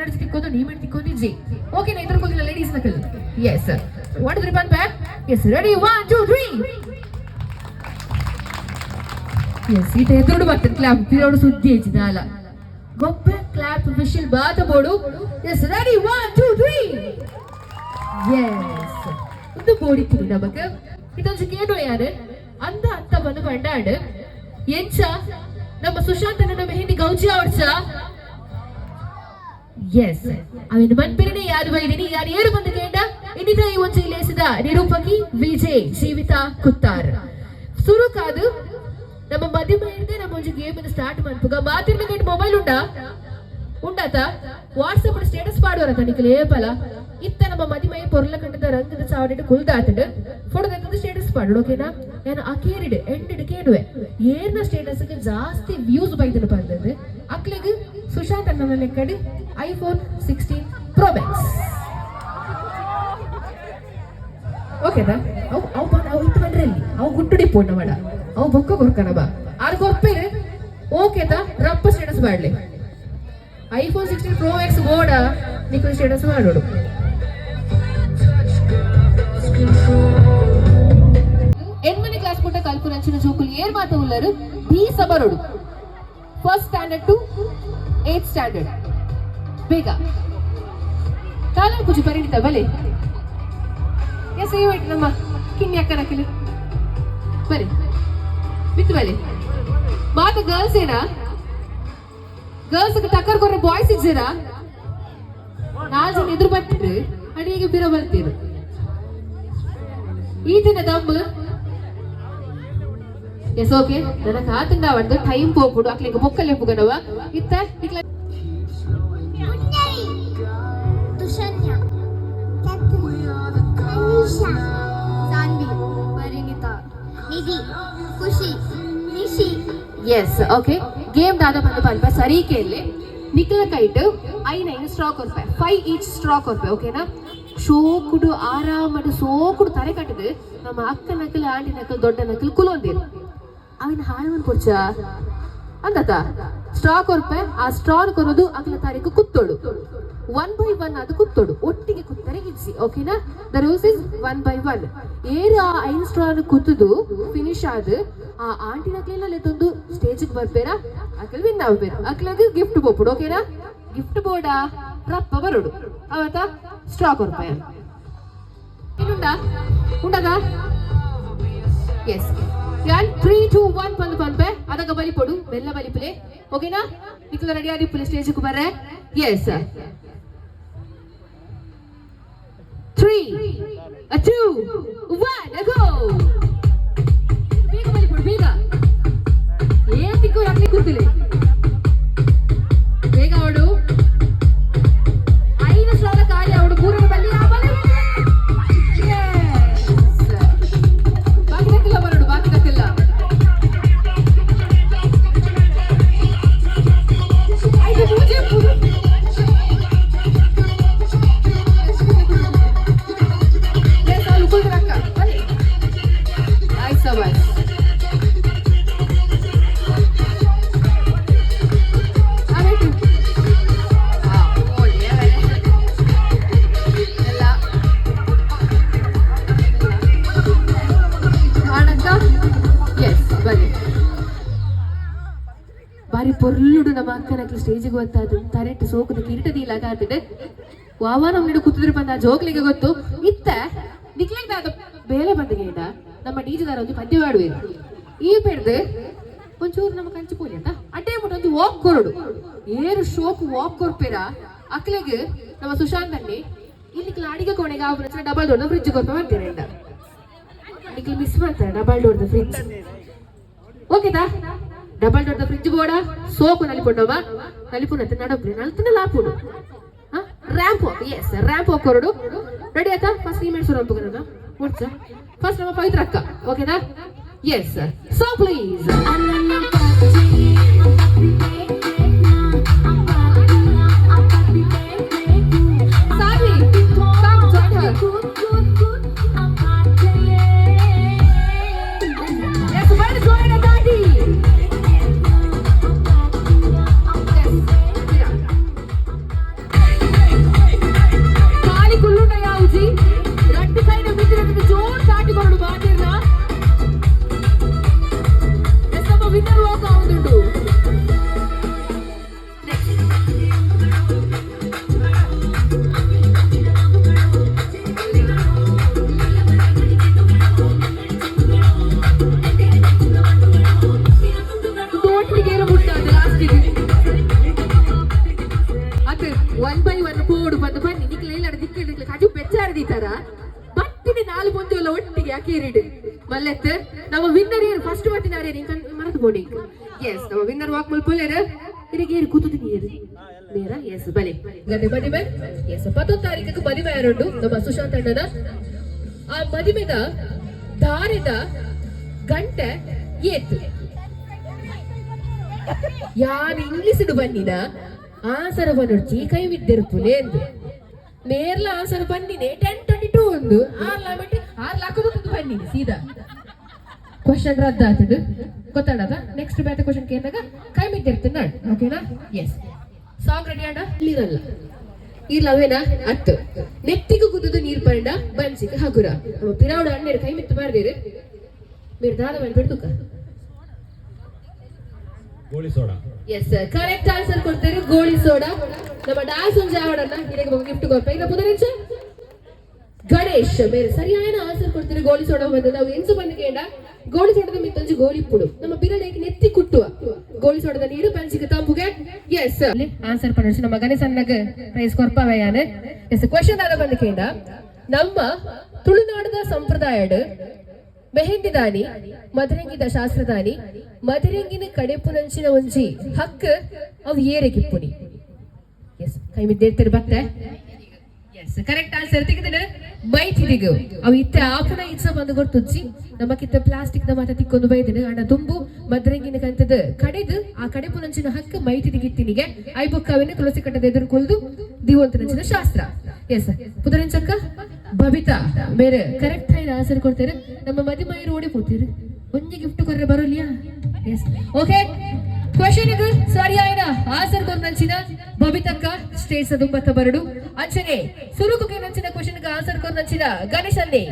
ನಡಿಸಿ ತಿಕ್ಕೋದು ನೀ ಮಾಡಿ ತಿಕ್ಕೋದಿಜ್ಜಿ ಓಕೆನಾ ಇದ್ರ ಕೂದಿಲ್ಲ ಲೇಡೀಸ್ ನಕಲ್ yes what is ribbon back yes ready 1 2 3 yes ಈತ ಎದುರು ಬರ್ತದೆ ಕ್ಲಾಪ್ ಪಿರೋಡು ಸುದ್ದಿ ಹೆಚ್ಚಿದ ಅಲ್ಲ ಗೊಬ್ಬ ಕ್ಲಾಪ್ ವಿಶಿಲ್ ಬಾತ ಬೋಡು ಎಸ್ ರೆಡಿ 1 2 3 ಎಸ್ ಇದು ಬೋಡಿತ್ತು ನಮಗೆ ಇದೊಂದು ಕೇಳು ಯಾರು ಅಂದ ಅತ್ತ ಬಂದು ಪಂಡಾಡು ಎಂಚ ನಮ್ಮ ಸುಶಾಂತನ ಮೆಹಂದಿ ಗೌಜಿ ಅವಡ್ಸ ಎಸ್ ಅವನು ಮನ್ಪಿರನೆ ಯಾರು ಬೈದಿನಿ ಯಾರು ಏರು ಬಂದು ಕೇಂಡ ಇನ್ನಿತ ಈ ಒಂಚು ಇಲೇಸಿದ ನಿರೂಪಕಿ ವಿಜಯ್ ಜೀವಿತಾ ಕುತ್ತಾರ್ ಸುರು ಕಾದು ನಮ್ಮ ಮಧ್ಯಮ ಹಿಡಿದೆ ನಮ್ಮ ಒಂಜಿ ಗೇಮ್ ಸ್ಟಾರ್ಟ್ ಮಾಡ್ಪುಗ ಮಾತಿರ್ನ ಗಂಟು ಮೊಬೈಲ್ ಉಂಡಾತ ವಾಟ್ಸಪ್ ಸ್ಟೇಟಸ್ ಪಾಡುವರ ನಿಖಲ್ ಏಪಲ ಇತ್ತ ನಮ್ಮ ಮದಿಮಯ ಪೊರ್ಲ ಕಂಡದ ರಂಗದ ಚಾವಡಿಟ್ಟು ಕುಲ್ದಾತಡು ಫೋಟೋ ತೆಗೆದು ಸ್ಟೇಟಸ್ ಪಾಡು ಓಕೆನಾ ನಾನು ಆ ಕೇರಿಡು ಎಂಡಿಡು ಕೇಳುವೆ ಏರ್ನ ಸ್ಟೇಟಸ್ಗೆ ಜಾಸ್ತಿ ವ್ಯೂಸ್ ಬೈದನು ಬಂದದ್ದು ಅಕ್ಲಿಗೆ ಸುಶಾಂತ್ ಅನ್ನ ಲೆಕ್ಕಡಿ ಐಫೋನ್ 16 Pro Max ಓಕೆನಾ ಅವು ಇತ್ತು ಬಂದ್ರಲ್ಲಿ ಅವು ಗುಟ್ಟುಡಿ ಪೋಣ ಮಾಡ ಅವು ಬೊಕ್ಕ ಕೊರ್ಕನ ಬಾ ಆರು ಕೊರ್ಪೇರು ಓಕೆತಾ ರಪ್ಪ ಸ್ಟೇಟಸ್ ಮಾಡ್ಲಿ ಐಫೋನ್ 16 Pro Max ಬೋಡ ನಿಖಲ್ ಸ್ಟೇಟಸ್ ಮಾಡೋಡು ಎನ್ಮನೆ ಕ್ಲಾಸ್ ಪುಟ್ಟ ಕಲ್ಪು ನಂಚಿನ ಜೋಕುಲು ಏರ್ ಮಾತ ಉಳ್ಳರು ಬಿ ಸಬರೋಡು first standard to 8th standard ಬೇಗ ಕಾಲ ಕುಜು ಪರಿಣಿತ ಬಲೆ ಎಸ್ ಐವಟ್ ನಮ್ಮ ಕಿನ್ನಿ ಅಕ್ಕ ನಕಲು ಬರಿ ಬಿತ್ತು ಬಲೆ ಮಾತ ಗರ್ಲ್ಸ್ ಏನಾ ಗರ್ಲ್ಸ್ ಟಕ್ಕರ್ ಕೊರ್ರೆ ಬಾಯ್ಸ್ ಇದ್ದೀರಾ 4 ಜನ ಎದುರು ಬರ್ತಿದ್ರು ಅಡಿಗೆ ಬಿರ ಬರ್ತೀರು ಈ ದಿನ ದಮ್ಮ ಎಸ್ ಓಕೆ ನನ್ನ ಕಾತಂಡ ಅವಡ್ದು ಟೈಮ್ ಹೋಗ್ಬಿಡು ಅಕ್ಲಿಗೆ ಮೊಕ್ಕಲೆ ಹೋಗನವ ಇತ್ತ ಇಕ್ಲ ತುಷನ್ಯ ಅನಿಶಾ ಸಾನ್ವಿ ಪರಿಣಿತಾ ನಿಧಿ ಖುಷಿ ನಿಶಿ ಎಸ್ ಓಕೆ ಗೇಮ್ ದಾದ ಬಂದು ಪಲ್ಪ ಸರಿ ಕೇಳಿ ನಿಖಲ ಕೈಟ್ 9 ಸ್ಟ್ರಾ ಕೊರ್ಪೆ 5 ಈಚ್ ಸ್ಟ್ರಾ ಕೊರ್ಪೆ ಓಕೆನಾ ಶೋಕುಡು ಆರಾಮಡು ಸೋಕುಡು ತಲೆ ಕಟ್ಟದು ನಮ್ಮ ಅಕ್ಕ ನಕಲು ಆಂಟಿ ನಕಲು ದೊಡ್ಡ ನಕಲು ಕುಲೊಂದಿರು ಅವನ ಹಾಳವನ್ ಕೊಡ್ಚ ಅಂದತ ಸ್ಟ್ರಾ ಕೊರ್ಪೆ ಆ ಸ್ಟ್ರಾನ್ ಕೊರೋದು ಅಕ್ಲ ತಾರೀಕು ಕುತ್ತೋಡು 1 by 1 ಅದು ಕುತ್ತೋಡು ಒಟ್ಟಿಗೆ ಕುತ್ತರೆ ಗಿಡ್ಸಿ ಓಕೆನಾ ದ ರೂಲ್ಸ್ ಇಸ್ 1 by 1 ಏರು ಆ 5 ಸ್ಟ್ರಾನ್ ಕುತ್ತದು ಫಿನಿಶ್ ಆದ ಆ ಆಂಟಿ ನಕಲೆಲ್ಲ ಲೆತ್ತೊಂದು ಸ್ಟೇಜಿಗೆ ಬರ್ಬೇರ ಅಕ್ಲ ವಿನ್ ಆಗ್ಬೇರ ಅಕ್ಲಗ ಗಿಫ್ಟ್ ಬೋಪುಡು ಓಕೆನಾ ಗಿಫ್ಟ್ ಬೋರ್ಡ ರಪ್ಪ ಬರೋಡು ಅವತ್ತ ಸ್ಟ್ರಾ ಕೊರ್ಪೆ ಇನ್ನುಂಡ ಉಂಡದ ಎಸ್ 3 2 1 ಬಂದು ಪಂಪೆ ಅದಕ್ಕೆ ಬಲಿಪೊಡು ಬೆಲ್ಲ ಬಲಿಪುಲೆ ಓಕೆನಾ ನಿಖಲ ರೆಡಿ ಆದಿಪ್ಪುಲೆ ಸ್ಟೇಜ್ಗೆ ಬರ್ರೆ ಎಸ್ 3 2 1 ಗೋ ಬೇಗ ಬಲಿಪೊಡು ಬೇಗ ಏನ್ ತಿಕ್ಕು ಹಾಕ್ಲಿಕ್ಕೆ ಕೂತಿಲೆ ಬೇಗ ಅವಡು 5 ಸ್ಟ್ರಾಲ ಖಾಲಿ ಅವಡು ಪೂರ್ಣ ಬಲ್ಲಿ ಆ ಬಲಿ ಬಾಕಿ ತಕ್ಕಿಲ್ಲ ಬರೋಡು ಬಾಕಿ ತಕ್ಕಿಲ್ಲ ಬಾರಿ ಪೊರ್ಲುಡು ನಮ್ಮ ಅಕ್ಕನಕ್ಕೆ ಸ್ಟೇಜಿಗೆ ಗೊತ್ತಾದ ತರೆಟ್ಟು ಸೋಕದ ಕಿರೀಟದಿ ಇಲಾಗಾತಿದೆ ವಾವ ನಮ್ಮಿಡು ಕೂತಿದ್ರು ಬಂದ ಜೋಕ್ಲಿಗೆ ಗೊತ್ತು ಇತ್ತ ನಿಕ್ಲಿಗೆ ದಾದ ಬೇಲೆ ಬಂದಿಗೆಂಡ ನಮ್ಮ ಡೀಜದಾರ ಒಂದು ಪದ್ಯ ಮಾಡುವೇನು ಈ ಬೆಡ್ದು ಒಂಚೂರು ನಮ್ಮ ಕಂಚು ಪೋಲಿ ಅಂತ ಅಡ್ಡೇ ಬಿಟ್ಟು ಒಂದು ವಾಕ್ ಕೊರಡು ಏರು ಶೋಕ್ ವಾಕ್ ಕೊರ್ಪೇರ ಅಕ್ಲಿಗೆ ನಮ್ಮ ಸುಶಾಂತನ್ನಿ ಇಲ್ಲಿ ಅಡಿಗೆ ಕೋಣೆಗೆ ಅವ್ರ ಡಬಲ್ ಡೋರ್ನ ಫ್ರಿಜ್ ಕೊರ್ಪ ಮಾಡ್ತೀರ ನಿಕ್ಲಿ ಮಿಸ್ ಮಾಡ್ತಾರೆ ಡಬಲ್ ಡೋರ್ದ ಫ್ರಿಜ್ ಓಕೆದಾ ಡಬಲ್ ಡೋರ್ದ ಫ್ರಿಜ್ ಬೋಡ ಸೋಕು ನಲಿಪೊಂಡವ ನಲಿಪುನತ್ತೆ ನಡಬ್ರಿ ನಲ್ತನ ಲಾಪುಡು ರ್ಯಾಂಪ್ ಎಸ್ ರ್ಯಾಂಪ್ ಹೋಗೋರು ರೆಡಿ ಆಯ್ತಾ ಫಸ್ಟ್ ಈ ಮೆಣಸು ರಂಪು ಕನ್ನಡ ಮುಡ್ಸ ಫಸ್ಟ್ ನಮ್ಮ ಪವಿತ್ರ ಅಕ್ಕ ಓಕೆನಾ yes so please sorry come join her yes ಬೈಟ್ ಜಾಯಿನ್ ದಾದಿ 1 by 1 ಪೋಡು ಬಂದು ಬನ್ನಿ ನಿಕ್ಲ ಇಲ್ಲ ದಿಕ್ಕಿಲ್ಲ ಕಜು ಬೆಚ್ಚಾರದಿತ್ತಾರ ಬತ್ತಿನ 4 ಮುಂಜೋಲ ಒಟ್ಟಿಗೆ ಅಕೇರಿಡು ಮಲ್ಲೆತ್ ನಮ್ಮ ವಿನ್ನರ್ ಏನು ಫಸ್ಟ್ ಬತ್ತಿನಾರೆ ನೀ ಮರತು ಬೋಡಿ ಎಸ್ ನಮ್ಮ ವಿನ್ನರ್ ವಾಕ್ ಮಲ್ಪೋಲೇರ ಇರಿಗೇರು ಕೂತು ನೀರು ಮೇರ ಎಸ್ ಬಲೆ ಗದೆ ಮದಿಮೆ ಎಸ್ 11 ತಾರೀಖಕ್ಕೆ ಮದಿಮೆ ಯಾರುಂಡು ನಮ್ಮ ಸುಶಾಂತ್ ಅಣ್ಣನ ಆ ಮದಿಮೆದ ದಾರಿದ ಗಂಟೆ ಏತ್ ಯಾನ್ ಇಂಗ್ಲಿಷ್ ಬನ್ನಿನ ಆನ್ಸರ್ ಬಂದು ಕೈ ಬಿದ್ದಿರುತ್ತಲೇ ಎಂದು ನೇರ್ಲ ಆನ್ಸರ್ ಬನ್ನಿನೇ 10:22 ಒಂದು 6 ಲಕ್ಕದು ಬನ್ನಿನಿ ಸೀದಾ ಕ್ವಶನ್ ರದ್ದಾತದು ಗೊತ್ತಾಡದ ನೆಕ್ಸ್ಟ್ ಬೇರೆ ಕ್ವಶನ್ ಕೇಳಿದಾಗ ಕೈ ಬಿದ್ದಿರ್ತೀನಿ ನಾನು ಓಕೆನಾ ಎಸ್ ಸಾಂಗ್ ರೆಡಿ ಆಡ ಇರಲ್ಲ ಇರ್ಲವೇನಾ ಅತ್ತು ನೆತ್ತಿಗೂ ಕುದ್ದು ನೀರು ಪಂಡ ಬನ್ಸಿಕ ಹಗುರ ನಮ್ಮ ಪಿರಾವಡ ಅಣ್ಣೇರು ಕೈ ಮಿತ್ತು ಬಾರ್ದೇರು మీరు దాదా వెళ్ళి పెడుతుక ಗೋಳಿ ಸೋಡಾ ಎಸ್ ಕರೆಕ್ಟ್ ಆನ್ಸರ್ ಕೊಡ್ತೀರಿ ಗೋಳಿ ಸೋಡಾ ನಮ್ಮ డాన్స్ ఉంజావడన్న ಇದಕ್ಕೆ ಒಂದು ಗಿಫ್ಟ್ ಕೊಡ್ಬೇಕು ಈಗ ಪುದರಿಂಚ ಗಣೇಶ್ ಬೇರೆ ಸರಿಯಾದ ಆನ್ಸರ್ ಕೊಡ್ತೀರಿ ಗೋಳಿ ಸೋಡಾ ಬಂದು ನಾವು ಎನ್ಸು ಬಂದಿಗೆಂಡ ಗೋಳಿ ಸೋಡಾದ ಮಿತ್ತಂಜಿ ಗೋಳಿ ಪುಡು ನಮ್ಮ ಬಿರಡೆಗೆ ನೆತ್ತಿ ಕುಟ್ಟುವ ಗೋಳಿ ಸೋಡಾದ ನೀರು ಪಂಚಿಗೆ ತಂಪುಗೆ ಎಸ್ ಆನ್ಸರ್ ಪಡಿಸಿ ನಮ್ಮ ಗಣೇಶನ್ನಗ ಪ್ರೈಸ್ ಕೊರ್ಪವೆಯಾನೆ ಎಸ್ ಕ್ವೆಶ್ಚನ್ ಆದ ಬಂದಿಗೆಂಡ ನಮ್ಮ ತುಳುನಾಡದ ಸಂಪ್ರದಾಯದ ಮೆಹಂದಿ ದಾನಿ ಮದರಂಗಿದ ಶಾಸ್ತ್ರದಾನಿ ಮದರಂಗಿನ ಕಡೆಪುನಂಚಿನ ಒಂಜಿ ಹಕ್ಕ ಅವು ಏರೆಗಿಪ್ಪುನಿ ಎಸ್ ಕೈ ಮಿದ್ದೇರ್ತಿರ್ ಬತ್ತೆ ಎಸ್ ಕರೆಕ್ಟ್ ಆನ್ಸರ್ ತೆಗೆದಿನ ಬೈತಿದಿಗು ಅವು ಇತ್ತೆ ಆಪುನ ಇಚ್ಚ ಬಂದು ಗೊತ್ತುಜ್ಜಿ ನಮಕಿತ್ತ ಪ್ಲಾಸ್ಟಿಕ್ ದ ಮಾತ ತಿಕ್ಕೊಂದು ಬೈದಿನ ಅಣ್ಣ ದುಂಬು ಮದರಂಗಿನ ಕಂತದ ಕಡೆದು ಆ ಕಡೆಪುನಂಚಿನ ಹಕ್ಕ ಮೈತಿದಿಗಿತ್ತಿನಿಗೆ ಐಬೊಕ್ಕವಿನ ತುಳಸಿ ಕಟ್ಟದ ಎದುರು ಕೊಲ್ದು ದಿವಂತನಂಚಿನ ಶಾಸ್ತ್ರ ಎಸ್ ಪುದರಂಚಕ್ಕ ಬಬಿತಾ ಬೇರೆ ಕರೆಕ್ಟ್ ಆಗಿ ಆನ್ಸರ್ ಕೊಡ್ತಾರೆ ನಮ್ಮ ಮದಿಮೈರು ಓಡಿ ಕೊಡ್ತೀರಿ ಒಂಜಿ ಗಿಫ್ಟ್ ಕೊರ್ರೆ ಬರೋಲಿಯಾ ಎಸ್ ಓಕೆ ಕ್ವೆಶ್ಚನ್ ಇದು ಸರಿಯಾದ ಆನ್ಸರ್ ಕೊರ್ನಂಚಿನ ಬಬಿತಕ್ಕ ಸ್ಟೇಜ್ ದುಂಬತ್ತ ಬರಡು ಅಂಚನೆ ಸುರುಕುಗೆ ನಂಚಿನ ಕ್ವೆಶ್ಚನ್ ಗೆ ಆನ್ಸರ್ ಕೊರ್ನಂಚಿನ ಗಣೇಶ್ ಅಲ್ಲಿ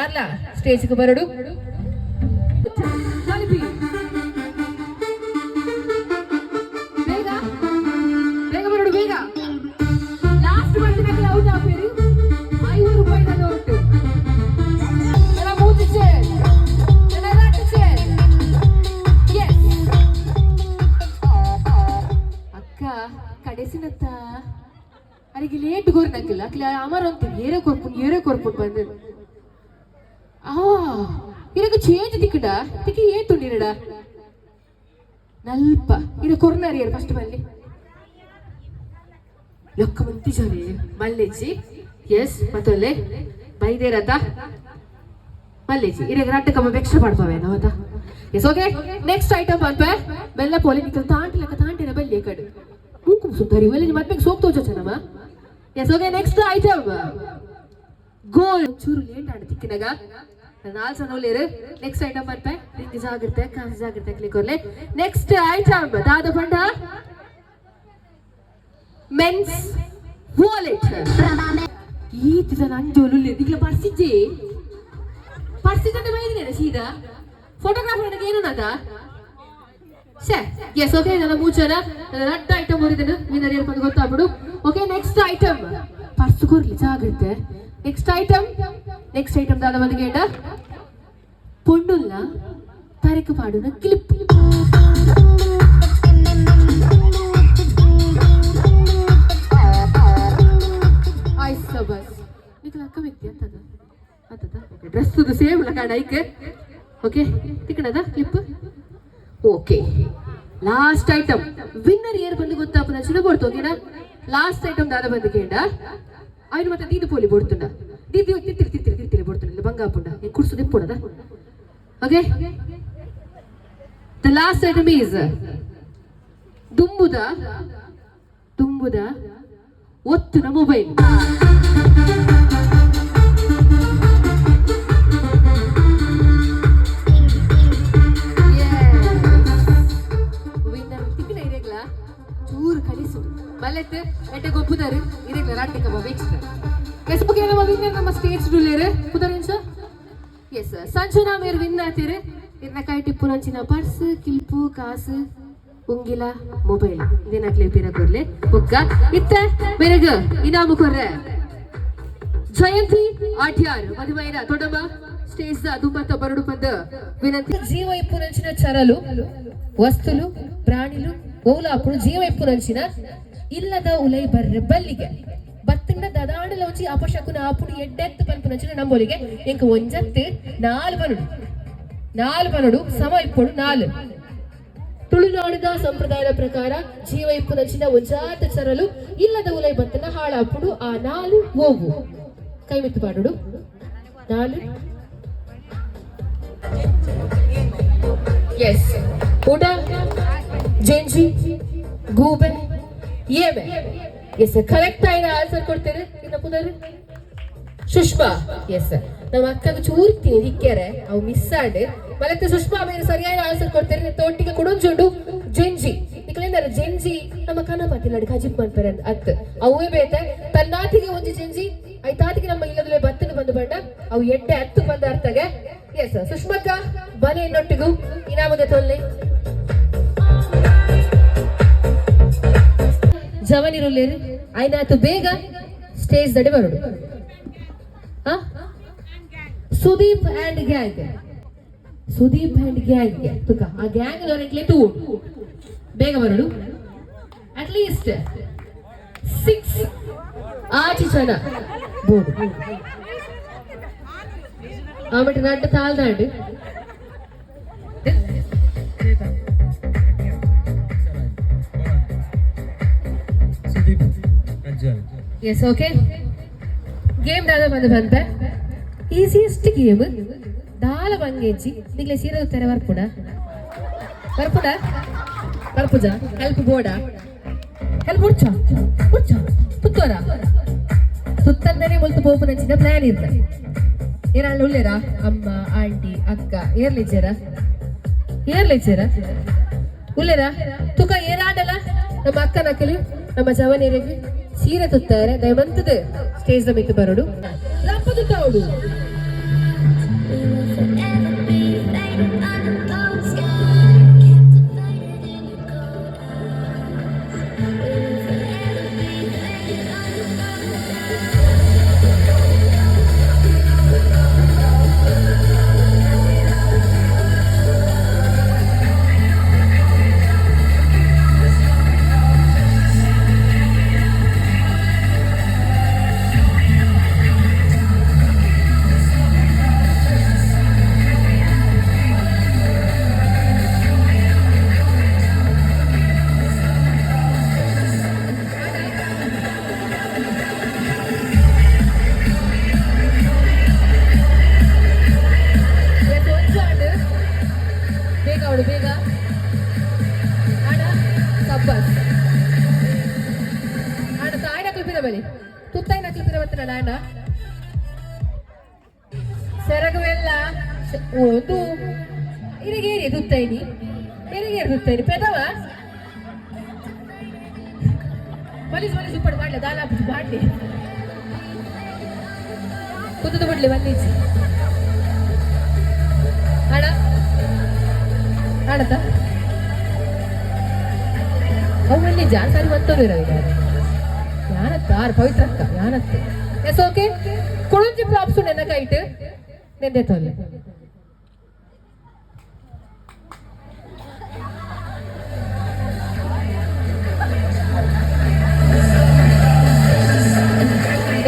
ಆರ್ಲ ಸ್ಟೇಜ್ ಗೆ ಬರಡು ಬೇಗ ಬೇಗ ಬರಡು ಬೇಗ ಲಾಸ್ಟ್ ಬರ್ತಿನ ಔಟ್ ಆಗ್ಬೇಡಿ ₹5 ನೋಟು ಎಲ್ಲ ಮೂತಿಚೆ ಎಲ್ಲ ರಾಟಿಚೆ ಎಸ್ ಅಕ್ಕ ಕಡೆಸಿನತ್ತ ಅರಿಗೆ ಲೇಟ್ ಗೋರ್ನಕ್ಕಿಲ್ಲ ಅಕ್ಲ ಅಮರಂತ ಏರೆ ಕೊರ್ಪುಟ್ ಬಂದು ಇರಗ ಚೇಂಜ್ ತಿಕ್ಕಡ ತಿಕ್ಕಿ ಏತುಂಡಿರಡ ನಲ್ಪ ಇರ ಕೊರ್ನರಿಯರ್ ಫಸ್ಟ್ ಬಲ್ಲಿ ಲೊಕ್ಕ ಮಂತಿ ಜೋರಿ ಮಲ್ಲೆಜ್ಜಿ ಎಸ್ ಮತ್ತೊಲ್ಲೆ ಬೈದೇರತ ಮಲ್ಲೇಜಿ ಇರಗ ರಾಟಕಮ್ಮ ಬೆಕ್ಷ ಪಡ್ಪವೆ ನಾವತ ಎಸ್ ಓಕೆ ನೆಕ್ಸ್ಟ್ ಐಟಮ್ ಅನ್ಪ ಬೆಲ್ಲ ಪೋಲಿ ನಿಕಲ್ ತಾಂಟಿನ ಬಲ್ಲೆ ಕಡು ಮೂಕು ಸುತ್ತರಿ ಒಲೆ ಮತ್ತೆ ಸೋಪ್ ತೋಚನಮ ಎಸ್ ಓಕೆ ನೆಕ್ಸ್ಟ್ ಐಟಮ್ ಗೋಲ್ ಚೂರು ಲೇಟ್ ಆಡ ತಿಕ್ಕಿನಾಗ ನಾಲ್ಕು ಸನೋಲೇರು ನೆಕ್ಸ್ಟ್ ಐಟಮ್ ಅನ್ಪ ರಿಂಗ್ ಜಾಗ್ರತೆ ಕಾಸ್ ಜಾಗ್ರತೆ ಕ್ಲಿಕ್ ನೆಕ್ಸ್ಟ್ ಐಟಮ್ ದಾದ ಪಂಡ ಮೆನ್ಸ್ ವಾಲೆಟ್ ಈ ಜನ ಅಂಜೋಲು ದಿಗ್ಲ ಪರ್ಸಿಜ್ಜೆ ಬೈದಿನೇನ ಸೀದಾ ಫೋಟೋಗ್ರಾಫರ್ ಏನು ನದ ಸೇ ಎಸ್ ಓಕೆ ನನ್ನ ಮೂಚನ ನನ್ನ ರಡ್ಡ ಐಟಮ್ ಹೊರಿದನು ವಿನ್ನರ್ ಏರ್ಪದು ಗೊತ್ತಾಗ್ಬಿಡು ಓಕೆ ನೆಕ್ಸ್ಟ್ ಐಟಮ್ ಪರ್ಸು ಕೊರ್ಲಿ ಜಾಗ್ರತೆ ನೆಕ್ಸ್ಟ್ ಐಟಮ್ ದಾದ ಬಂದಿಗೆ ಪೊಂಡುಲ್ಲ ತರಕ ಪಾಡುನ ಕ್ಲಿಪ್ ಬಸ್ ನಿಕಲ ಅಕ್ಕ ವ್ಯಕ್ತಿ ಅಂತದ ಅತ್ತದ ಓಕೆ ಡ್ರೆಸ್ ಸೇಮ್ ಲಕಾಡ ಐಕೆ ಓಕೆ ತಿಕ್ಕಣದ clip okay last item winner ಏರ್ ಬಂದು ಗೊತ್ತಾಪನ ಚಿನ್ನ ಬೋಡ್ತು ಓಕೆನಾ ಲಾಸ್ಟ್ ಐಟಮ್ ದಾದ ಬಂದು ಕೇಂಡ ఆయన ಮತ್ತೆ ದೀದು ಪೋಲಿ ಬೋಡ್ತುಂಡ ದೀದು ತಿತ್ತಿರಿ ಬೋಡ್ತುಂಡ ಬಂಗಾಪುಂಡ ಏ ಕುರ್ಸು ದಿಪ್ಪುಡದ okay the last item is ದುಂಬುದ ಒತ್ತುನ ಮೊಬೈಲ್ ಚೂರು ಕಲಿಸು ಮಲ್ಲೆತ್ತು ಎಟ್ಟೆ ಗೊಪ್ಪುದಾರು ಇರಲ್ಲ ರಾಟಿಕ ಎಕ್ಸ್ಟ್ರಾ ಎಸ್ ಓಕೆ ನಮ್ಮ ವಿನ್ನರ್ ನಮ್ಮ ಸ್ಟೇಜ್ ರೂಲೇರು ಕುದರಿಂಚ ಎಸ್ ಸಂಜನಾ ಮೇರು ವಿನ್ ಆತೀರು ಇರ್ನ ಕೈ ಟಿಪ್ಪು ನಂಚಿನ ಪರ್ಸ್ ಕಿಲ್ಪು ಕಾಸು ಉಂಗಿಲ ಮೊಬೈಲ್ ಇದೇನಾಕ್ಲಿ ಪಿರ ಕೊರ್ಲೆ ಬುಕ್ಕ ಇತ್ತ ಬೆರಗ ಇನಾಮು ಕೊರ್ರೆ ಜಯಂತಿ ಆಠ್ಯಾರ್ ಮದುವೈನ ತೊಡಮ ಸ್ಟೇಜ್ ದ ದುಂಬತ್ತ ಬರಡು ಪದ ವಿನಂತಿ ಜೀವ ಇಪ್ಪು ನಂಚಿನ ಚರಲು ವಸ್ತುಲು ಪ್ರಾಣಿಲು ಓಲಾಪುಡು ಜೀವ ಇಪ್ಪು ನಂಚಿನ ಇಲ್ಲದ ಉಲೈ ಬರ್ರೆ ಬಲ್ಲಿಗೆ ಬತ್ತಂಡ ದದಾಂಡಲ వచ్చి ಅಪಶಕುನ ಅಪುಡು ಎಡ್ಡೆತ್ತು ಪನ್ಪುನಂಚಿನ ನಂಬೋಲಿಗೆ ಎಂಕ ಒಂಜತ್ತು ನಾಲ್ ಪನುಡು ಸಮ ಇಪ್ಪುಡು 4 ತುಳುನಾಡಿನ ಸಂಪ್ರದಾಯದ ಪ್ರಕಾರ ಜೀವ ಇಪ್ಪುನಂಚಿನ ಒಂಜಾತ ಚರಲು ಇಲ್ಲದ ಉಲೈ ಬತ್ತನ ಹಾಳಾಪುಡು ಆ 4 ಹೋಗು ಕೈ ಮಿತ್ತು ಪಾಡುಡು 4 ಎಸ್ ಉಡ ಜೆಂಜಿ ಗೂಬೆ ಏಬೆ ಎಸ್ ಕರೆಕ್ಟ್ ಆಯ್ನ ಆನ್ಸರ್ ಕೊಡ್ತೇನೆ ಇನ್ನ ಪುನರ್ ಸುಷ್ಮಾ ಎಸ್ ನಮ್ಮ ಅಕ್ಕಗೆ ಚೂರ್ತೀನಿ ದಿಕ್ಕ್ಯಾರೆ ಅವು ಮಿಸ್ ಆಡ್ ಮತ್ತೆ ಸುಷ್ಮಾ ಬೇರೆ ಸರಿಯಾದ ಆನ್ಸರ್ ಕೊಡ್ತೇನೆ ತೋಟಿಗೆ ಕೊಡೊಂಜುಂಡು ಜೆಂಜಿ ಇಕ್ಲೇಂದಾರೆ ಜೆಂಜಿ ನಮ್ಮ ಕನಪತಿ ಲಡ್ ಖಜಿಪ್ ಮನ್ಪೆರೆ ಅತ್ ಅವೇ ಬೇತೆ ತನ್ನಾತಿಗೆ ಒಂಜಿ ಜೆಂಜಿ ಐತಾತಿಗೆ ನಮ್ಮ ಇಲ್ಲದಲ್ಲೇ ಬತ್ತನ ಬಂದು ಬಂಡ ಅವು ಎಡ್ಡೆ 10 ಬಂದ ಅರ್ಥಗೆ ಎಸ್ ಸುಷ್ಮಕ್ಕ ಬನೆ ಇನ್ನೊಟ್ಟಿಗೂ ಇನಾಮದ ತೊಲ್ಲೆ ಜವನಿರುಲ್ಲೇರು ಆಯ್ನಾತು ಬೇಗ ಸ್ಟೇಜ್ ದಡೆ ಬರುಡು ಸುದೀಪ್ ಅಂಡ್ ಗ್ಯಾಂಗ್ ತುಕ ಆ ಗ್ಯಾಂಗ್ ಅವರಿಗೆ ತೂ ಬೇಗ ಬರುಡು ಅಟ್ಲೀಸ್ಟ್ 6 ಆಚಿ ಜನ ಬೋಡು ಆಮೇಲೆ ನಡ್ಡ ತಾಳ್ದಾಂಡು ಎಸ್ ಓಕೆ ಗೇಮ್ ದಾದ ಬಂದೆ ಈಸಿಯೆಸ್ಟ್ ಗೇಮ್ ದಾಲ ಬಂಗೇಜಿ ನಿಗ್ಲೆ ಸೀರದ ತೆರೆ ಬರ್ಪುಡ ಬರ್ಪುಜ ಹೆಲ್ಪ್ ಬೋಡ ಹೆಲ್ಪ್ ಉಡ್ಚ ತುತ್ತೋರ ತುತ್ತಂದನೆ ಮುಲ್ತು ಪೋಪು ನಂಚಿನ ಪ್ಲಾನ್ ಇರ್ತ ಏನಾಳು ಉಳ್ಳೇರ ಅಮ್ಮ ಆಂಟಿ ಅಕ್ಕ ಏರ್ಲಿಚ್ಚೇರ ಉಳ್ಳೇರ ತುಕ ಏನಾಡಲ್ಲ ನಮ್ಮ ಅಕ್ಕ ನಕಲಿ ನಮ್ಮ ಜವನಿರಿಗೆ ಸೀರೆ ತುತ್ತಾರೆ ದಯವಂತದ ಸ್ಟೇಜ್ ಮಿತ್ತು ಬರೋಡು ಲಂಪ ತುತ್ತವಡು ಬೇಗ ಆಡ ಸಬ್ಬಸ್ ಆಡ ತಾಯಿ ನಕಲ್ಪಿನ ಬಲಿ ತುತ್ತಾಯಿ ನಕಲ್ಪಿನ ಬತ್ತನ ಆಡ ಸೆರಗವೆಲ್ಲ ಒಂದು ಇರಿಗೇರಿ ತುತ್ತೈನಿ ಪೆದವ ಮಲಿಸ್ ಉಪ್ಪಡು ಮಾಡ್ಲೆ ದಾಲ ಮಾಡ್ಲಿ ಕುತ್ತದ ಬಿಡ್ಲಿ ಬಂದಿಚ್ಚಿ ಆಡ ಆಡತ ಅವು ನಿಜ ಸರಿ ಮತ್ತೊರು ಇರೋದು ಯಾನತ್ತ ಆರು ಪವಿತ್ರ ಅಕ್ಕ ಯಾನತ್ತೆ ಎಸ್ ಓಕೆ ಕೊಡೊಂಜಿ ಪ್ರಾಪ್ಸು ನೆನ್ನ ಕೈಟ್ ನೆಂದೆ ತೊಲ್ಲೆ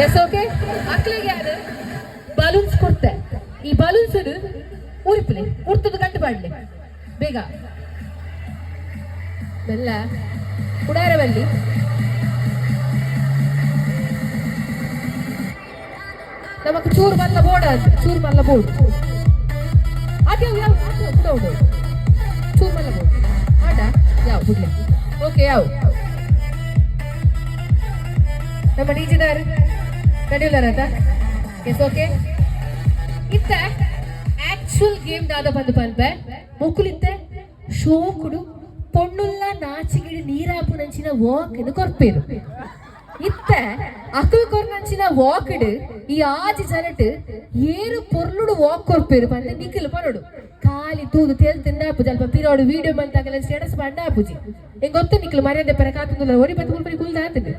ಎಸ್ ಓಕೆ ಅಕ್ಲಿಗೆ ಅದು ಬಲೂನ್ಸ್ ಕೊಡ್ತೆ ಈ ಬಲೂನ್ಸ್ ಉರಿಪಲಿ ಉರ್ತದ ಗಂಟು ಬಾಡ್ಲಿ ಬೇಗ ಬೆಲ್ಲ ಉಡಾರ ಬಲ್ಲಿ ನಮಕ್ ಚೂರು ಮಲ್ಲ ಬೋರ್ಡ್ ಅದ್ಯಾವ ಯಾವ ಉಡೋಡು ಚೂರು ಮಲ್ಲ ಬೋರ್ಡ್ ಆಡ ಯಾವ ಬಿಡ್ಲಿ ಓಕೆ ಯಾವ ನಮ್ಮ ಡಿಜಿದಾರ್ ನಡೆಯುಲಾರತ ಎಸ್ ಓಕೆ ಇತ್ತ ಆಕ್ಚುಯಲ್ ಗೇಮ್ ದಾದ ಬಂದು ಪನ್ಪೆ ಮುಕ್ಕುಲಿತ್ತೆ ಶೋಕುಡು ಪೊಣ್ಣುಲ್ಲ ನಾಚಿಗಿಡಿ ನೀರಾಪು ನಂಚಿನ ವಾಕ್ ಕೊರ್ಪೇರು ಇತ್ತ ಅಕ್ಕಲ್ ಕೊರ್ನಂಚಿನ ವಾಕ್ಡ್ ಈ ಆಜಿ ಜನಟ್ ಏರು ಪೊರ್ಲುಡು ವಾಕ್ ಕೊರ್ಪೇರು ಪಂದೆ ನಿಖಿಲ್ ಪನೋಡು ಖಾಲಿ ತೂದು ತೇಲ್ ತಿಂದಾಪು ಜಲ್ಪ ಪಿರೋಡು ವಿಡಿಯೋ ಬಂತಾಗಲ್ಲ ಸ್ಟೇಟಸ್ ಬಂಡ ಆಪುಜಿ ಹೆಂಗ್ ಗೊತ್ತ ನಿಖಿಲ್ ಮರ್ಯಾದೆ ಪರ ಕಾತುಂದುಲ್ಲ ಒಡಿ ಬತ್ತು ಕುಲ್ಪರಿ ಕುಲ್ದ ಆತದೆ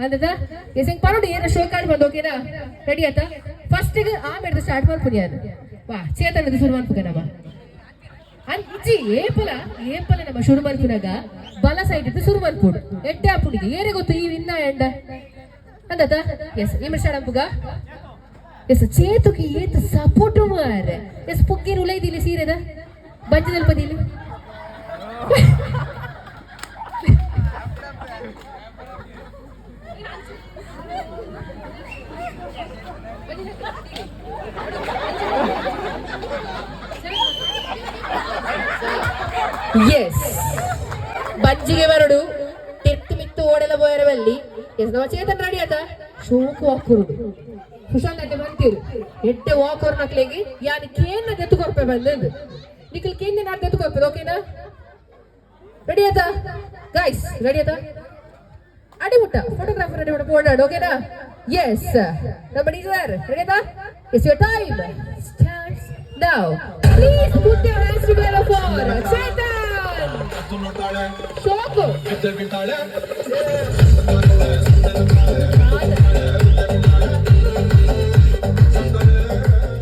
ಅಂದದ ಎಸ್ ಹೆಂಗ್ ಪನೋಡು ಏನ ಶೋ ಕಾರ್ಡ್ ಬಂದು ಓಕೆನಾ ರೆಡಿ ಆತ ಫಸ್ಟ್ ಆಮೇಲೆ ಸ್ಟಾರ್ಟ್ ಮಾಡ್ಪುನಿ ಅದು ವಾ ಚೇತನದ ಶುರು ಮಾಡ್ಪುಗ ನಮ್ಮ ಅಂಚಿ ಏಪಲ ನಮ್ಮ ಶುರು ಮಲ್ಪಿನಾಗ ಬಲ ಸೈಡ್ ಇದ್ದು ಶುರು ಮಲ್ಪುಡು ಎಟ್ಟೆ ಅಪ್ಪುಡಿಗೆ ಏನೇ ಗೊತ್ತು ಈ ವಿನ್ನ ಎಂಡ ಅಂದತ ಎಸ್ ನಿಮಿಷ ಅಡಂಪುಗ ಎಸ್ ಚೇತುకి ಏತ ಸಪೋರ್ಟ್ ಮಾರೆ ಎಸ್ ಪುಗ್ಗಿನ ಉಲೈದಿಲಿ ಸೀರೆದ ಬಂಜದಲ್ಲಿ ಪದಿಲಿ ಎಸ್ ಬಜ್ಜಿಗೆ ಬರಡು ತೆತ್ತು ಮಿತ್ತು ಓಡೆಲ್ಲ ಬೋಯರವಲ್ಲಿ ಎಸ್ ನಮ್ಮ ಚೇತನ್ ರೆಡಿ ಆತ ಶೋಕು ಹಾಕುರುಡು ಸುಶಾಂತ್ ಅಡ್ಡೆ ಬಂತೀರು ಎಟ್ಟೆ ವಾಕರ್ ನಕ್ಲೆಗೆ ಯಾನಿ ಕೇನ್ನ ದೆತ್ತು ಕೊರ್ಪೆ ಬಂದಂದು ನಿಖಿಲ್ ಕೇಂದ್ರ ನಾಟ್ ದೆತ್ತು ಕೊರ್ಪೆ ಓಕೆನಾ ರೆಡಿ ಆತ ಗೈಸ್ ರೆಡಿ ಆತ ಅಡಿಬಿಟ್ಟ ಫೋಟೋಗ್ರಾಫರ್ ಅಡಿಬಿಟ್ಟ ಓಡಾಡು ಓಕೆನಾ ಎಸ್ ನಮ್ಮ ಡೀಸರ್ ರೆಡಿ ಆತ it's your time starts now please put your hands together for Chethan ಶೋಕು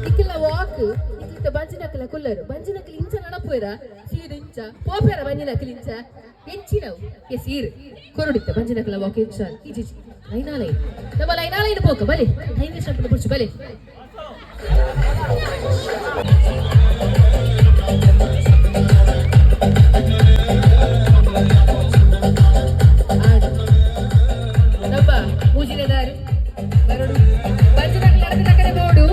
ನಿಖಿಲ ವಾಕ್ ನಿಖಿಲ ಬಂಜಿನಕಲ ಕುಲ್ಲರು ಬಂಜಿನಕಲ ಇಂಚ ನಡಪುರ ಸೀದ ಇಂಚ ಪೋಪೆರ ಬಂಜಿನಕಲ ಇಂಚ ಹೆಚ್ಚಿನವು ಎಸ್ ಈರು ಕೊರಡಿತ್ತ ಬಂಜಿನಕಲ ವಾಕ್ ಇಂಚ ಈಜಿ ಲೈನಾಲೈ ನಮ್ಮ ಲೈನಾಲೈನ ಪೋಕ ಬಲೆ ಟೈಮ್ ವೇಸ್ಟ್ ಅಂತ ಬಿಡ್ಸು ಬಲೆ ನಮ್ಮ ಮೂಜಿನ ದಾರಿ ಬರಡು ಬಂಜಿನಕಲ ಅಡಕದ ಕಡೆ ಬೋಡು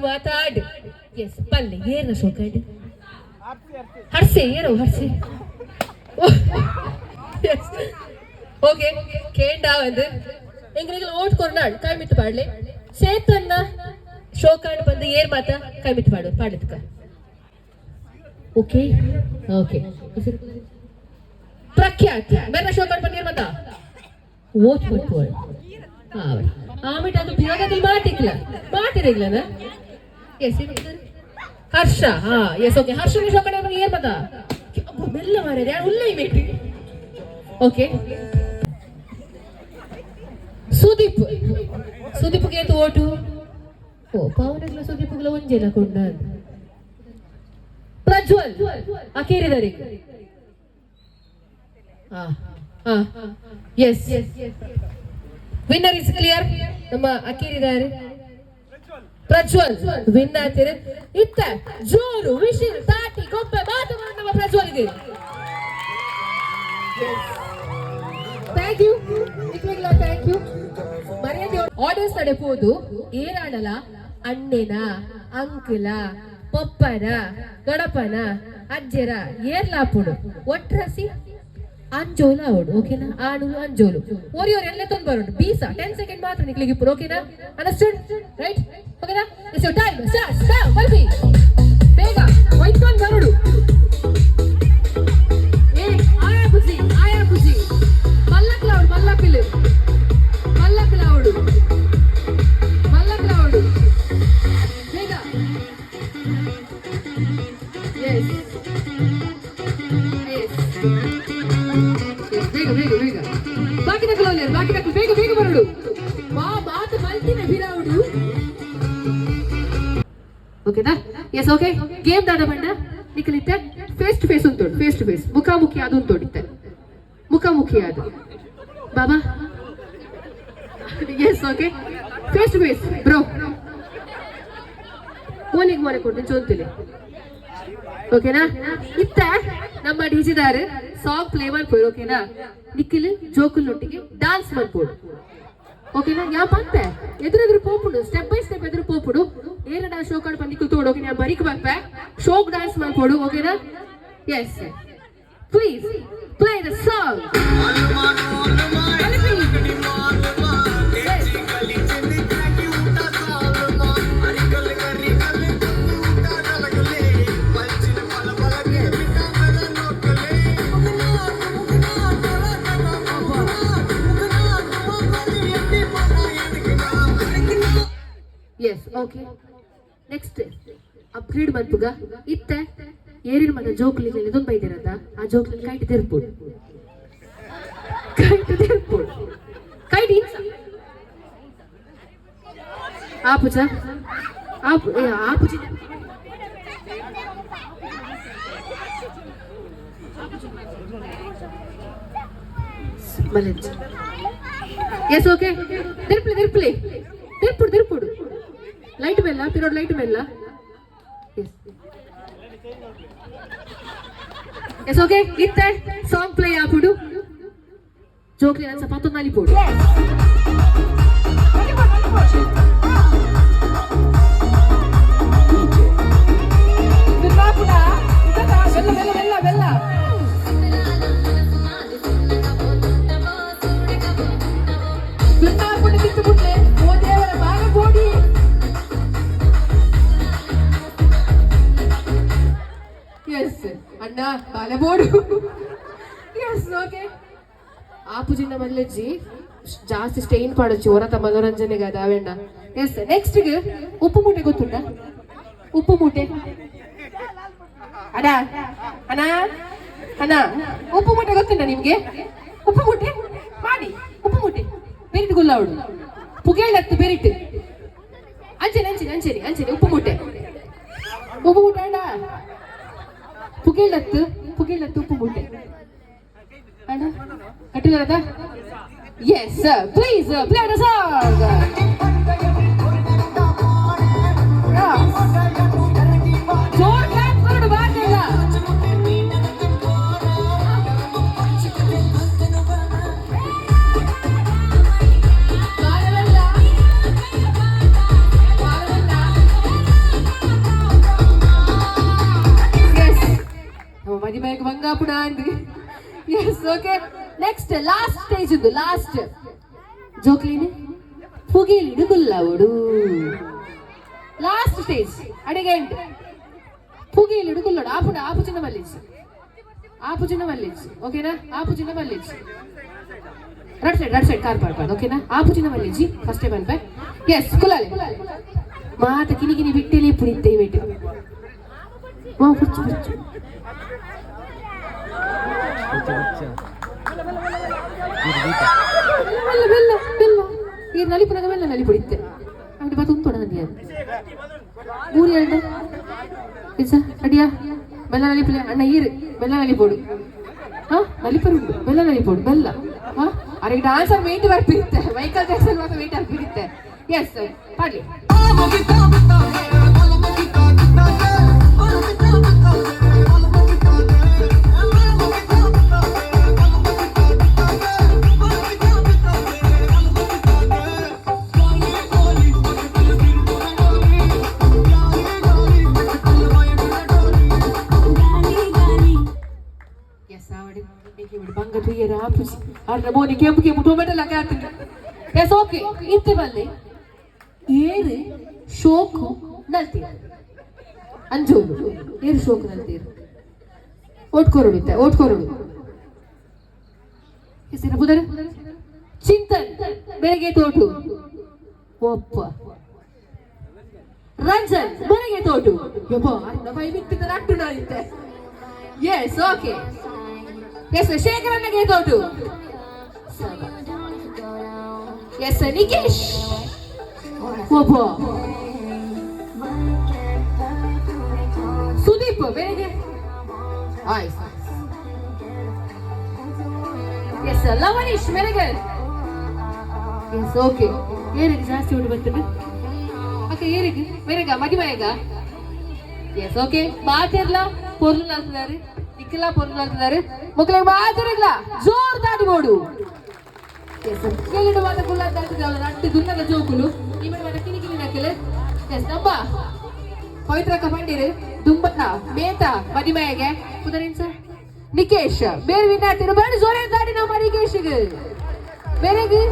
ಮಾತಾಡು ಎಸ್ ಪಲ್ಲೆ ಏನ ಶೋಕಾಡು ಹರ್ಸೆ ಏರೋ ಹರ್ಸೆ ಓಕೆ ಕೇಂಡಾ வந்து எங்களுக்கு ஓட் கொர்னாள் கைமிட்டு பாடலே சேத்தನ್ನ ಶೋಕಾಡು ಬಂದು ಏರ್ ಮಾತಾ கைமிட்டு பாடு பாடுதுக்க ಓಕೆ ಓಕೆ ಪ್ರಖ್ಯಾತ ಮೇರಾ ಶೋಕಾಡು ಬಂದು ಏರ್ ಮಾತಾ ಓಟ್ ಕೊಟ್ಕೋಳು ಆಮೇಲೆ ಅದು ಬಿಯೋಗದಲ್ಲಿ ಮಾಟಿರಲಿಲ್ಲ ಎಸ್ ಹರ್ಷ ಹಾ ಎಸ್ ಓಕೆ ಹರ್ಷನ ಶೋಕಡೆ ಏನ್ ಬತ್ತಾ ಮೆಲ್ಲ ಮಾರ್ಯಾರ ಯಾರು ಉಲ್ಲ ಇಮೇಟಿ ಓಕೆ ಸುದೀಪ್ಗೆ ಏತು ಓಟು ಓ ಪವನಗ್ಲ ಸುದೀಪ್ಗಳ ಒಂಜೇನ ಕೊಂಡ ಪ್ರಜ್ವಲ್ ಅಕೇರಿದಾರೆ ಎಸ್ ವಿನ್ನರ್ ಇಸ್ ಕ್ಲಿಯರ್ ನಮ್ಮ ಅಕೇರಿದಾರೆ ಪ್ರಜ್ವಲ್ ವಿನ್ ಆಗ್ತೀರಿ ಇತ್ತ ಜೋರು ವಿಶಿಲ್ ತಾಟಿ ಗೊಬ್ಬೆ ಮಾತುಗಳು ನಮ್ಮ ಪ್ರಜ್ವಲ್ಗೆ ಥ್ಯಾಂಕ್ ಯು ಥ್ಯಾಂಕ್ ಯು ಮರ್ಯಾದೆ ಆಡಿಯನ್ಸ್ ನಡೆಪೋದು ಏನಾಡಲ ಅಣ್ಣೆನ ಅಂಕಲ ಪಪ್ಪನ ಗಡಪನ ಅಜ್ಜರ ಏರ್ಲಾಪುಡು ಒಟ್ರಸಿ ಅಂಜೋಲ ಅವಡು ಓಕೆನಾ ಆಣುಲು ಅಂಜೋಲು ಓರಿಯೋರು ಎಲ್ಲ ತಂದು ಬರೋದು ಬೀಸ 10 ಸೆಕೆಂಡ್ ಮಾತ್ರ ನಿಕ್ಲಿಗೆ ಇಪ್ಪರು ಓಕೆನಾ ಅಂಡರ್ಸ್ಟುಡ್ ರೈಟ್ ಓಕೆನಾ ಇಟ್ಸ್ ಯುವರ್ ಟೈಮ್ ಸ್ಟಾರ್ಟ್ ಬರ್ಬಿ ಬೇಗ ಒಯ್ಕೊಂಡು ಬರೋಡು ಏ ಆಯಾ ಖುಷಿ ಮಲ್ಲಕ್ಲಾವಡು ಮಲ್ಲಕ್ಕಿಲು ಮಲ್ಲಕ್ಲಾವಡು ಬೇಗ ಎಸ್ ಬೇಗ ಬಾಕಿ ನಕಲು ಬೇಗ ಬರಡು ಮಾತು ಮಲ್ತಿನ ಬಿರಾವುಡು ಓಕೆನಾ ಎಸ್ ಓಕೆ ಗೇಮ್ ದಾದ ಬಣ್ಣ ನಿಖಲಿತ್ತೆ ಫೇಸ್ ಟು ಫೇಸ್ ಉಂಟು ಫೇಸ್ ಟು ಫೇಸ್ ಮುಖಾಮುಖಿ ಅದು ಉಂಟೋಡಿತ್ತೆ ಮುಖಾಮುಖಿ ಅದು ಬಾಬಾ yes okay face to face bro ಮೋನಿಗೆ ಮೋನೆ ಕೊಡ್ತೀನಿ ಚೋಂತಿಲಿ ಓಕೆನಾ ಇತ್ತ ನಮ್ಮ ಡಿಜಿದಾರು ಸಾಂಗ್ ಪ್ಲೇ ಮಾಡ್ಬೋದು ಓಕೆನಾ ನಿಖಿಲ್ ಜೋಕುಲ್ನೊಟ್ಟಿಗೆ డాన్స్ ಮಾಡ್ಬೋದು ಓಕೆನಾ ಯಾ ಪಂಪೆ ಎದುರೆದುರು ಪೋಪುಡು ಸ್ಟೆಪ್ ಬೈ ಸ್ಟೆಪ್ ಎದುರು ಪೋಪುಡು ಏರಡ ಶೋ ಕಾರ್ಡ್ ಪಂದಿಕ್ಕು ತೋಡು ಓಕೆ ನಾ ಬರಿಕ್ ಪಂಪೆ ಶೋಕ್ డాన్స్ ಮಾಡ್ಬೋದು ಓಕೆನಾ yes please play the song yes okay next upgrade ಬಂತುಗ ಇತ್ತೆ ಏರಿನ ಮಗ ಜೋಕ್ಲಿ ಇದೊಂದು ಬೈದಿರದ ಆ ಜೋಕ್ಲಿ ಕೈಟ್ ತೆರ್ಪುಡು ಕೈಟ್ ಆಪುಜ ಆಪುಜ ಮಲಂಜ್ ಎಸ್ ಓಕೆ ತಿರ್ಪುಡು ಲೈಟ್ ಮೇಲ್ಲ ಪಿರೋಡ್ ಲೈಟ್ ಮೇಲ್ಲ ಎಸ್ ಓಕೆ ಇತ್ತೆ ಸಾಂಗ್ ಪ್ಲೇ ಆಪುಡು ಜೋಕ್ಲಿ ನನ್ನ ಸಪಾತು ನಲಿಪೋಡು అన్నా బాలబోడు ఎస్ ఓకే ఆపు చిన్న మల్లెజ్జి ಜಾಸ್ತಿ ಸ್ಟೈನ್ ಪಡಚ್ಚು ಹೊರತ ಮನೋರಂಜನೆ కదా ಅವೆಂಡ ಎಸ್ ನೆಕ್ಸ್ಟ್ ಉಪ್ಪು ಮೂಟೆ ಗೊತ್ತುಂಟ ಉಪ್ಪು ಮೂಟೆ ಅಣ್ಣ ಅಣ್ಣ ಅಣ್ಣ ಉಪ್ಪು ಮೂಟೆ ಗೊತ್ತುಂಟ ನಿಮ್ಗೆ ಉಪ್ಪು ಮೂಟೆ ಮಾಡಿ ಉಪ್ಪು ಮೂಟೆ ಬೆರಿಟ್ ಗುಲ್ಲವಡು ಪುಗೇಳತ್ತು ಬೆರಿಟ್ ಅಂಚೆನೆ ಅಂಚೆನೆ ಅಂಚೆನೆ ಅಂಚೆನೆ ಉಪ್ಪು ಮೂಟೆ ಅಣ್ಣ ಪುಗೇಳತ್ತು ಉಪ್ಪು ಮೂಟೆ ಅಣ್ಣ ಕಟ್ಟಿದಾರದ Yes, sir. Please play the song. Joor clap करो बात करना. Yes. हम मधी में एक बंगा पुनांदी. Yes, okay. Next last stage ಇದು ಲಾಸ್ಟ್ ಜೋಕ್ಲಿನಿ ಪುಗೇಲಿಡು ಗುಲ್ಲವಡು ಲಾಸ್ಟ್ ಸ್ಟೇಜ್ ಅಡಿಗೆ ಎಂಟು ಪುಗೇಲಿಡು ಗುಲ್ಲೋಡು ಆಪು ಚಿನ್ನ ಮಲ್ಲಿಜ್ ಓಕೆನಾ ಆಪು ಚಿನ್ನ ಮಲ್ಲಿಜ್ ರಡ್ ಸೈಡ್ ಕಾರ್ ಪಾಡ್ಪಾಡು ಓಕೆನಾ ಆಪು ಚಿನ್ನ ಮಲ್ಲಿಜಿ ಫಸ್ಟ್ ಟೈಮ್ ಅನ್ಪೆ ಎಸ್ ಕುಲಾಲೆ ಮಾತ ಕಿನಿ ಬಿಟ್ಟೆಲಿ ಪುಡಿತ್ತೆ ಇವೆಟ್ಟು ಮಾ ಕುಚ್ಚು ಈ ನಲಿಪುನಗ ಮೆಲ್ಲ ನಲಿಪುಡಿತ್ತೆ അവിടെ പത്ത് തുടങ്ങിയ ഊരിയാണ്ട് അടിയാ മെല്ല നലിപ്പില്ല അണ്ണ ഈര് മെല്ല നലിപ്പോട് നലിപ്പരുണ്ട് മെല്ല നലിപ്പോട് മെല്ല ಅರೆಗೆ ಡಾನ್ಸರ್ ವೇಟ್ ಬರ್ಪಿರುತ್ತೆ ಮೈಕಲ್ ಜಾಕ್ಸನ್ ಮಾತ್ರ ವೇಟ್ ಆಗ್ಬಿಡುತ್ತೆ ಎಸ್ ಪಾಡ್ಲಿ മോനി ಕೆಂಪು ಟೊಮೆಟೊ ಎಲ್ಲ ಹಾಕ್ತೀನಿ ಎಸ್ ಓಕೆ ಇತ್ತೆ ಬಲ್ಲಿ ಏರು ಶೋಕು ನಲ್ತೀರ ಅಂಜೋದು ಏರು ಶೋಕು ನಲ್ತೀರ ಓಟ್ಕೊರಡು ಹೆಸರು ಬುಧರ ಚಿಂತನ್ ಬೆಳಗ್ಗೆ ತೋಟು ಒಪ್ಪ ರಂಜನ್ ಬೆಳಗ್ಗೆ ತೋಟು ಯಪ್ಪ ಅರ್ಧ ಬೈ ಬಿತ್ತಿದ ನಟ್ಟು ನಾನಿತ್ತೆ ಎಸ್ ಓಕೆ ಎಸ್ ಶೇಖರಣ್ಣಗೆ ತೋಟು ಎಸ್ ನಿಕೇಶ್ ಒಬ್ಬ ಸುದೀಪ್ ಬೆಳಗ್ಗೆ ಎಸ್ ಲವನೀಶ್ ಬೆಳಗ್ಗೆ ಎಸ್ ಓಕೆ ಏರಿಗೆ ಜಾಸ್ತಿ ಊಟ ಬರ್ತದೆ ಅಕ್ಕ ಏರಿಗೆ ಬೇರೆಗ ಮದಿಮಯಗ ಎಸ್ ಓಕೆ ಮಾತಿರ್ಲ ಪೊರ್ಲು ಆಗ್ತಿದ್ದಾರೆ ಇಕ್ಕೆಲ್ಲ ಪೊರ್ಲು ಆಗ್ತಿದ್ದಾರೆ ಮಕ್ಕಳಿಗೆ ಮಾತಿರಲ್ಲ ಜೋರ್ ದಾಟಿಬೋಡು ಎಸ್ ಕೇಳಿಡು ಮಾತ ಕುಲ್ಲ ದಾಟಿದವಳು ಅಟ್ಟಿ ದುನ್ನದ ಜೋಕುಲು ಈ ಮೇಲೆ ಮಾತ ಕಿಲಿ ಕಿಲಿ ನಾಕಲೆ ಎಸ್ ನಮ್ಮ ಪವಿತ್ರಕ್ಕ ಪಂಡಿರು ದುಂಬನ ಮೇತ ಮದಿಮಯಗೆ ಕುದರೇನ್ ಸರ್ ನಿಕೇಶ್ ಬೇರೆ ವಿದ್ಯಾರ್ಥಿಗಳು ಬನ್ನಿ ಜೋರೇ ದಾಟಿ ನಮ್ಮ ನಿಕೇಶ್ಗೆ ಬೇರೆಗೆ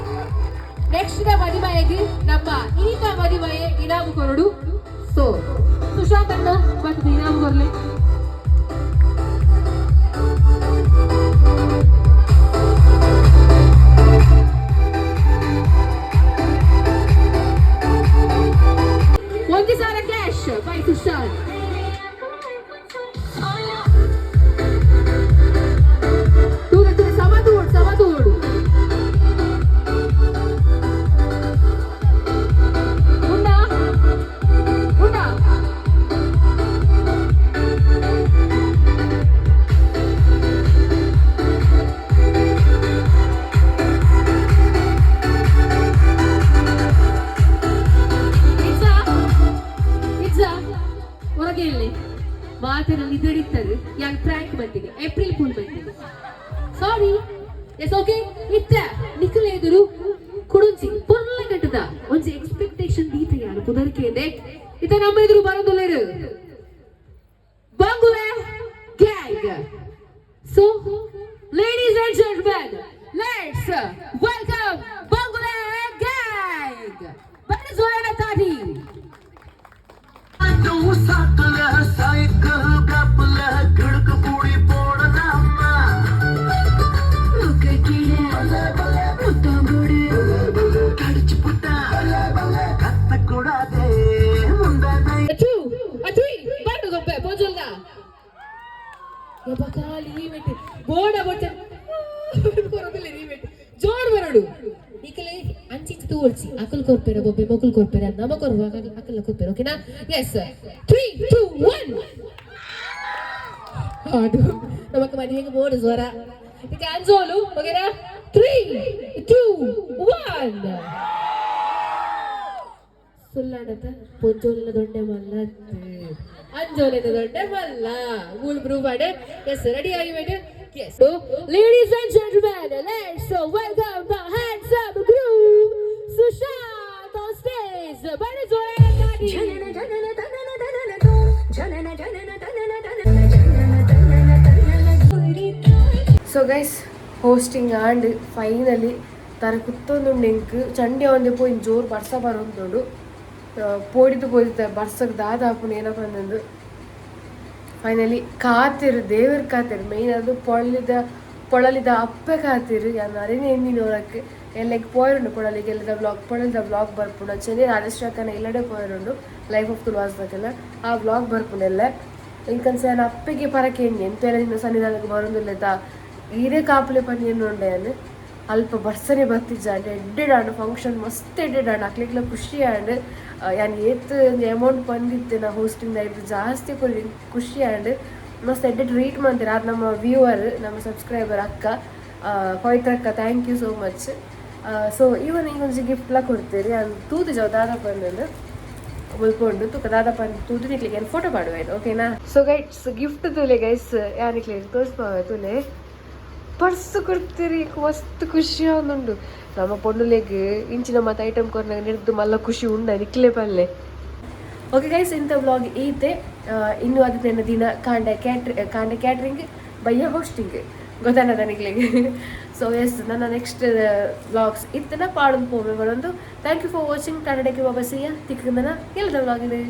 ನೆಕ್ಸ್ಟ್ ಮದಿಮಯಗೆ ನಮ್ಮ ಈತ ಮದಿಮಯೆ ಇನಾಮು ಕೊರಡು ಸೊ ಸುಶಾಂತ್ ಅಣ್ಣ ಬಟ್ ಇನಾಮು ಕೊರ್ಲಿ ಒಂದು ಸಾವಿರ ಕ್ಯಾಶ್ ಬೈ ಸುಶಾಂತ್ ಸಮದೂಡು ಉಂಡಾ ಉಂಡಾ ಹೊರಗೆ ಇಲ್ಲಿ ಮಾತಿನಲ್ಲಿ ಇದಿಡಿತಾರೆ ಯಾಕೆ ಟ್ರ್ಯಾಂಕ್ ಬಂದಿದೆ ಏಪ್ರಿಲ್ ಫುಲ್ ಬಂದಿದೆ ಸಾರಿ ಎಸ್ ಓಕೆ ಇತ್ತ ನಿಖಿಲ್ ಎದುರು ಕುಡುಂಚಿ ಪೊರ್ಲ ಕಟ್ಟದ ಒಂಜಿ ಎಕ್ಸ್ಪೆಕ್ಟೇಷನ್ ದೀತೆಯಾನು ಕುದರ್ಕೆ ಇದೆ ಇತ್ತ ನಮ್ಮ ಎದುರು ಬರೋದಿಲ್ಲರು ಬಂಗುವೆ gang so ladies and gentlemen let's welcome ಬಂಗುವೆ ಗ್ಯಾಂಗ್ ಬನ್ನಿ ಜೋರಾದ ತಾಡಿ साइकिल कपल खिड़क पूरी पोड़ना कड़च पुट्टा कत्त कुड़ादे ಅಚ್ಚು ಅಚ್ಚು ಬಾಟು ಗಪ್ಪೆ ಪೋಜಲ್ದ ಯಬಕಾಲಿ ಈವೆಂಟ್ ಬೋಡ ಬೊಟ್ಟ ಕೊರಗಲೆ ಈವೆಂಟ್ ಜೋರ್ ಬರಡು ಈಕಲೆ ಅಂಚಿಂಚ ತೋರ್ಸಿ ಅಕಲ್ ಕೊರ್ಪೆರ ಬೊಬ್ಬೆ ಮಕಲ್ ಕೊರ್ಪೆರ ನಮ ಕೊರ್ವಾಗ ಅಕಲ್ ಕೊರ್ಪೆರ ಓಕೆನಾ ಎಸ್ 3 2 1 ಅದು ನಮಕ ಮನೆಗೆ ಬೋಡ ಜ್ವರ ಇದಕ್ಕೆ ಅಂಜೋಲು ಓಕೆನಾ 3 2 1 ಸುಳ್ಳಾಡತ ಪೊಂಜೋಲಿನ ದೊಡ್ಡೆ ಮಲ್ಲ ಅಂಜೋಲಿನ ದೊಡ್ಡೆ ಮಲ್ಲ ಗೂಲ್ ಬ್ರೂ ಮಾಡೆ ಎಸ್ ರೆಡಿ ಆಗಿಬೇಡ yes ladies and gentlemen let's welcome the handsome group Sushanth on stage ಬನ್ನಿ ಜೋರಾಗಿ ತಾಡಿ so guys hosting and finally ತರ ಕುತ್ತೊಂದುಂಡು ಎಂಕ್ ಚಂಡೆ ಒಂದೆ ಪೋಯಿ ಜೋರು ಬರ್ಸ ಬರೋಂದುಂಡು ಪೋಡಿದು ಪೋದಿತ್ತ ಬರ್ಸಕ್ಕೆ ದಾದಾಪುನ ಏನಪ್ಪ ಅಂದು ಫೈನಲಿ ಕಾತಿರು ದೇವ್ರ ಕಾತಿರು ಮೇಯ್ನ್ ಅದು ಪೊಳಲಿದ ಅಪ್ಪೆ ಕಾತಿರು ಯಾರು ಅರೇನೆ ಎಂದಿನೋರಕ್ಕೆ ಎಲ್ಲಕ್ಕೆ ಪೋಯರುಂಡು ಪೊಳಲಿಗೆ ಎಲ್ಲದ ಬ್ಲಾಗ್ ಬರ್ಪುಂಡು ಚೆನ್ನೆ ರಾಜೇಶ್ವರಕ್ಕನ ಎಲ್ಲಡೆ ಪೋಯರುಂಡು ಲೈಫ್ ಆಫ್ ತುಳುವಾಸ್ದಾಗೆಲ್ಲ ಆ ಬ್ಲಾಗ್ ಬರ್ಪುಂಡೆಲ್ಲ ಇಂಕನ್ಸ ನಾನು ಅಪ್ಪೆಗೆ ಪರಕ್ಕೆ ಎಂತೆಲ್ಲ ನಿನ್ನ ಸನ್ನಿಧಾನಕ್ಕೆ ಬರೋದಿಲ್ಲ ಈರೇ ಕಾಪುಲೆ ಪನಿ ಎನ್ನುಂಡೆ ಅನ್ನು ಅಲ್ಪ ಬರ್ಸನೆ ಬರ್ತಿಜ್ಜ ಅಂಡ್ ಎಡ್ಡೆಡಾಂಡು ಫಂಕ್ಷನ್ ಮಸ್ತ್ ಎಡ್ಡೆಡಾಂಡು ಅಕ್ಲಿಕ್ಲ ಖುಷಿ ಆಂಡ್ ಯಾನ್ ಏತ್ ಅಮೌಂಟ್ ಬಂದಿತ್ತೆ ನಾ ಹೋಸ್ಟಿಂಗ್ ಆಯ್ತು ಜಾಸ್ತಿ ಖುಷಿ ಆಂಡ್ ಮಸ್ತ್ ಎಡ್ಡೆ ಟ್ರೀಟ್ ಮಾಡ್ತೀರ ಅದು ನಮ್ಮ ವ್ಯೂವರ್ ನಮ್ಮ ಸಬ್ಸ್ಕ್ರೈಬರ್ ಅಕ್ಕ ಪವಿತ್ರ ಅಕ್ಕ thank you so much so ಇವನ್ ಈಗ ಒಂಚು ಗಿಫ್ಟ್ಲ ಕೊಡ್ತೀರಿ ಅದು ತೂತು ಜಾವ ದಾದಪ್ಪ ಅಂದು ಉಳ್ಕೊಂಡು ತುಕ ದಾದಪ್ಪ ಅಂತ ತೂತು ನಿಕ್ಲಿಗೆ ಏನು ಫೋಟೋ ಮಾಡುವಾಯ್ತು ಓಕೆನಾ ಸೊ ಗೈಸ್ ಗಿಫ್ಟ್ ತುಲೆ ಗೈಸ್ ಯಾನಿಕ್ಲಿ ತೋರಿಸ್ಪಾವ ತುಲೆ ಪರ್ಸ್ ಕೊಡ್ತೀರಿ ಮಸ್ತ್ ಖುಷಿ ಆಗುಂಡು ನಮ್ಮ ಪೊಂಡುಲೆಗ್ ಇಂಚಿನ ಮತ್ತೆ ಐಟಮ್ ಕೊರ್ನಾಗ ನಿರ್ದು ಮಲ್ಲ ಖುಷಿ ಉಂಡ ನಿಕ್ಲೆ ಪಲ್ಲೆ ಓಕೆ ಗೈಸ್ ಇಂಥ ವ್ಲಾಗ್ ಈತೆ ಇನ್ನು ಅದನ್ನ ದಿನ ಕಾಂಡೆ ಕ್ಯಾಟ್ರಿಂಗ್ ಬಯ್ಯ ಹೋಸ್ಟಿಂಗ್ ಗೊತ್ತಾನದ ನಿಕ್ಲಿಗೆ ಸೊ ಎಸ್ ನನ್ನ ನೆಕ್ಸ್ಟ್ ವ್ಲಾಗ್ಸ್ ಇತ್ತನ ಪಾಡೊಂದು ಪೋಮೆ ಬರೋದು ಥ್ಯಾಂಕ್ ಯು ಫಾರ್ ವಾಚಿಂಗ್ ಟಾಟಾ ಟೇಕ್ ಬಾಬಾ ಸಿಯ ತಿಕ್ಕಂದನ ಎಲ್ಲದ ವ್ಲಾಗ್ ಇದೆ